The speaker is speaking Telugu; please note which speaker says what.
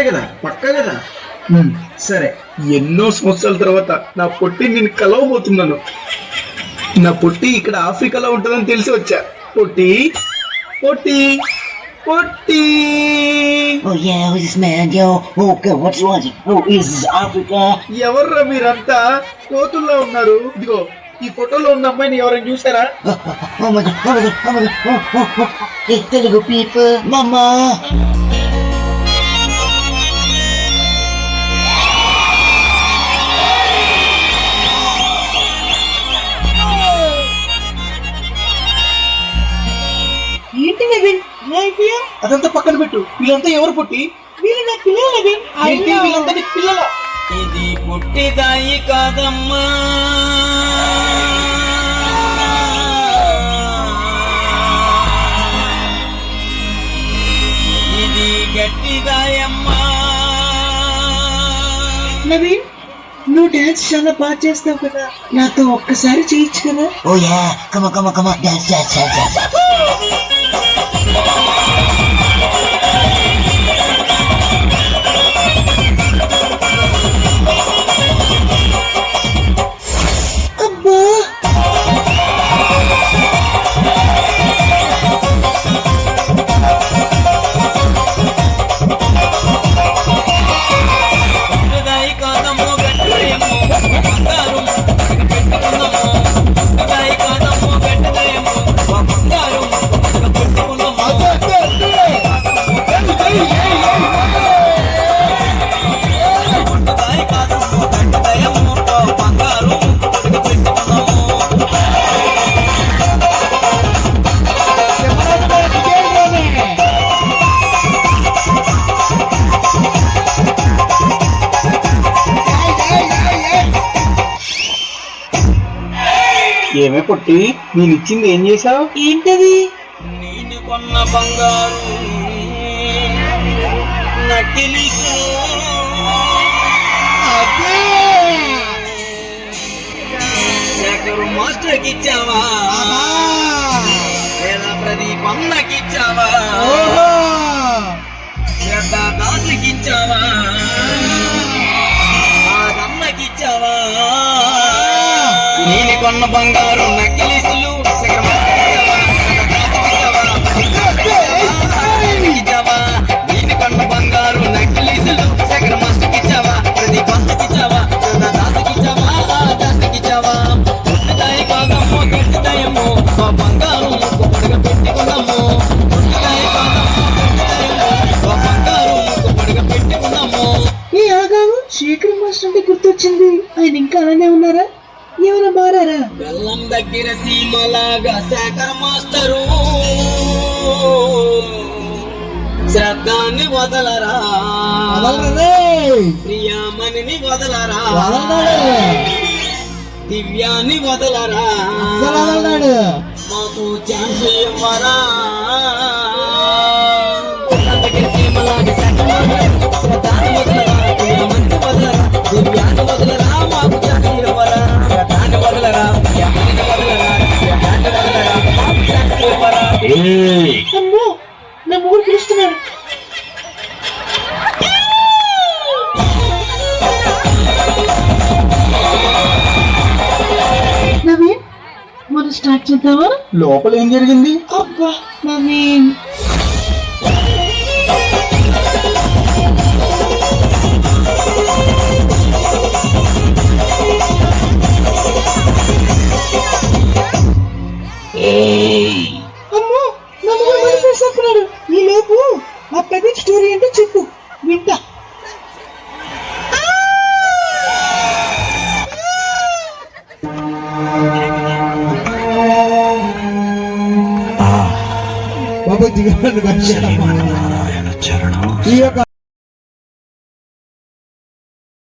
Speaker 1: కదా, పక్కా కదా. సరే, ఎన్నో సంవత్సరాల తర్వాత నా పొట్టి నేను కలవబోతున్నాను. నా పొట్టి ఇక్కడ ఆఫ్రికాలో ఉంటుందని తెలిసి వచ్చా. పొట్టి పొట్టి పొట్టి.
Speaker 2: Oh yeah, who's this man? Yo, oh God, what's wrong? Oh, is this Africa?
Speaker 1: ఎవర్రా మీరంతా? కోతుల్లో ఉన్నారు. ఇదిగో ఈ ఫోటోలో ఉన్న అమ్మాయిని ఎవరైనా చూసారా?
Speaker 2: Oh my God, oh my God, oh my God, oh. Hey, Telugu people, Mama.
Speaker 1: ఏంటి నవీన్? అదంతా పక్కన పెట్టు. వీళ్ళంతా ఎవరు పొట్టి? వీళ్ళు నా పిల్లలు నవీన్. వీళ్ళంతా నీ పిల్లల.
Speaker 3: ఇది పుట్టిదాయి కాదమ్మా, ఇది గట్టిదాయమ్మా.
Speaker 1: నవీన్, నువ్వు డాన్స్ చాలా బాగా చేస్తావు కదా, నాతో ఒక్కసారి చేయొచ్చు కదా?
Speaker 2: Oh yeah, come on, dance.
Speaker 1: అబ్బా,
Speaker 3: పుట్టిదాయి కాదమ్మో గట్టిదాయమ్మో బంగారు పెట్టుకున్నాము. పుట్టిదాయి కాదమ్మో గట్టిదాయమ్మో బంగారు పెట్టుకున్నాము. పుట్టిదాయి కాదమ్మో గట్టిదాయమ్మో బంగారు పెట్టుకున్నాము.
Speaker 1: ఏమే పొట్టి, నేను ఇచ్చింది ఏం చేసావు?
Speaker 2: ఏంటది?
Speaker 3: నేను కొన్న బంగారు నకిలీసు శేఖరు మాస్టర్కి ఇచ్చావా, లేదా ప్రదీప్ అన్నకి ఇచ్చావా, శ్రద్ధ దాసుకి ఇచ్చావా, అన్నకి ఇచ్చావా? నేను కొన్న బంగారు నకిలీసులు శేఖర్ నేను కొన్న బంగారు నకిలీసులు శేఖర్ మాస్టర్కి ఇచ్చావా, ప్రదీప్ అన్నకి ఇచ్చావా, శ్రద్ధ దాసుకి ఇచ్చావా, దాసుకి ఇచ్చావా? పుట్టిదాయి కాదమ్మో గట్టిదాయమ్మో మా బంగారు ముక్కు పడగ పెట్టుకున్నాము. పుట్టిదాయి కాదమ్మో గట్టిదాయమ్మో మా బంగారు ముక్కు పడగ పెట్టుకున్నాము.
Speaker 1: ఏ ఆగాము, శేఖర్ మాస్టర్ అంటే గుర్తొచ్చింది. ఆయన ఇంకా అలానే ఉన్నారా, ఏమైనా మారారా?
Speaker 3: బెల్లం దగ్గర సీమలాగా శేఖర్ మాస్టరు శ్రద్ధాన్ని వదలరా, ప్రియామణిని వదలరా, దివ్యాన్ని వదలరా, మాకు ఛాన్స్ ఇవ్వరా. దగ్గర సీమలాగా శేఖర్ మాస్టరు శ్రద్ధాన్ని వదలరా, ప్రియామణిని వదలరా, దివ్యాన్ని వదలరా, మాకు ఛాన్స్ ఇవ్వరా. శ్రద్ధాన్ని వదలరా, ప్రియామణిని వదలరా, దివ్యాన్ని వదలరా, మాకు ఛాన్స్ ఇవ్వరా.
Speaker 1: అమ్మో, నా మూడు పిలుస్తున్నాడు. నవీన్, మనం స్టార్ట్ చేద్దామా? లోపల ఏం జరిగింది? అబ్బా నవీన్, అమ్మో, నా మూడు మనిపిస్తున్నాడు. ఈ లోపు ఆ ప్రదీప్ స్టోరీ అంటే చెప్పు, వింటా.
Speaker 4: బాబా దిగ ఈ యొక్క